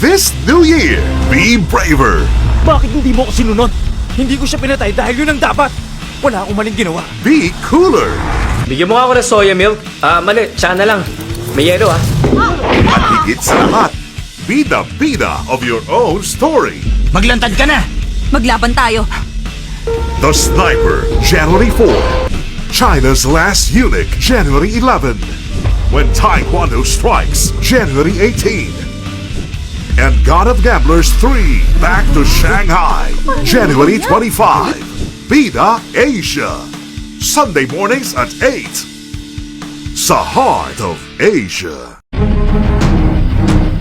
This new year, be braver. Bakit hindi mo ko sinunod? Hindi ko siya pinatay dahil yun ang dapat. Wala akong maling ginawa. Be cooler. Bigyan mo nga ako ng soya milk. Mali, tsaka na lang. May yelo At higit sa lahat, be the bida of your own story. Maglantad ka na! Maglaban tayo. The Sniper, January 4. China's Last Eunuch, January 11. When Taekwondo Strikes, January 18. And God of Gamblers 3, Back to Shanghai, January 25. Bida Asia, Sunday mornings at 8. Sa Heart of Asia.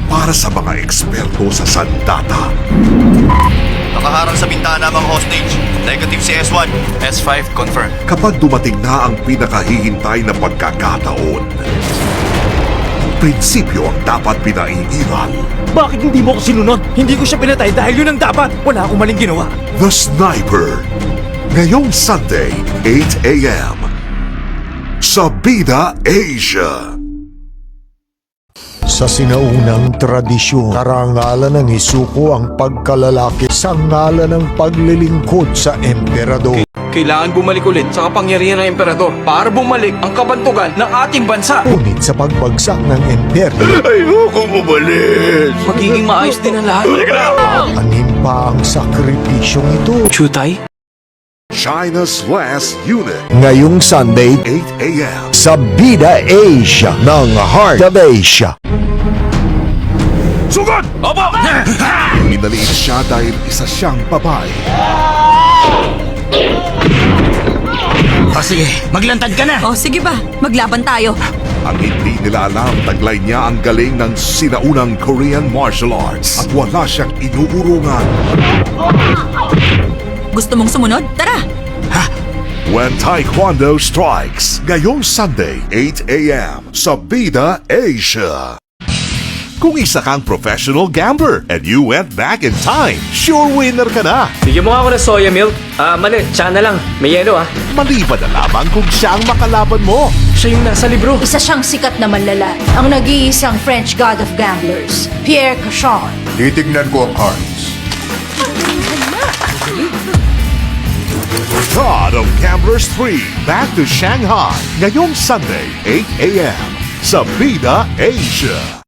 Para sa mga eksperto sa sandata, Nakaharang sa bintana mga hostage. Negative si S1. S5 confirm. kapag dumating na ang pinakahihintay na pagkakataon, prinsipyo ang dapat pinaiiral. Bakit hindi mo ko sinunod? Hindi ko siya pinatay dahil yun ang dapat. Wala akong maling ginawa. The Sniper, ngayong Sunday, 8 a.m. sa Bida Asia. Sa sinaunang tradisyon, karangalan ng Isuko ang pagkalalaki sa ngalan ng paglilingkod sa emperador. Kailangan bumalik ulit sa kapangyarihan ng emperador para bumalik ang kabantugan ng ating bansa. Ngunit sa pagbagsak ng emperyo, Ayoko bumalik! Magiging maayos din ang lahat. anim pa ang sakripisyong ito. Chutay? China's Last Eunuch, Ngayong Sunday, 8 a.m. sa Bida Asia ng Heart of Asia. Sugod! Opo! Minaliit siya dahil isa siyang babae. Sige, maglantad ka na! O sige ba, maglaban tayo. Ang hindi nila alam, taglay niya ang galing ng sinaunang Korean martial arts at wala siyang inuurungan. Gusto mong sumunod? Tara! When Taekwondo Strikes, ngayong Sunday, 8 a.m. sa Bida Asia. Kung isa kang professional gambler and you went back in time, sure winner ka na. Bigyan mo nga ako ng soya milk. Mali, tsaka na lang. May yelo Maliban na lamang kung siya ang makalaban mo. Siya yung nasa libro. Isa siyang sikat na manlala, ang nag-iisang French god of gamblers, Pierre Cauchon. Titignan ko ang cards. God of Gamblers 3, Back to Shanghai, ngayong Sunday, 8 a.m. sa Bida Asia.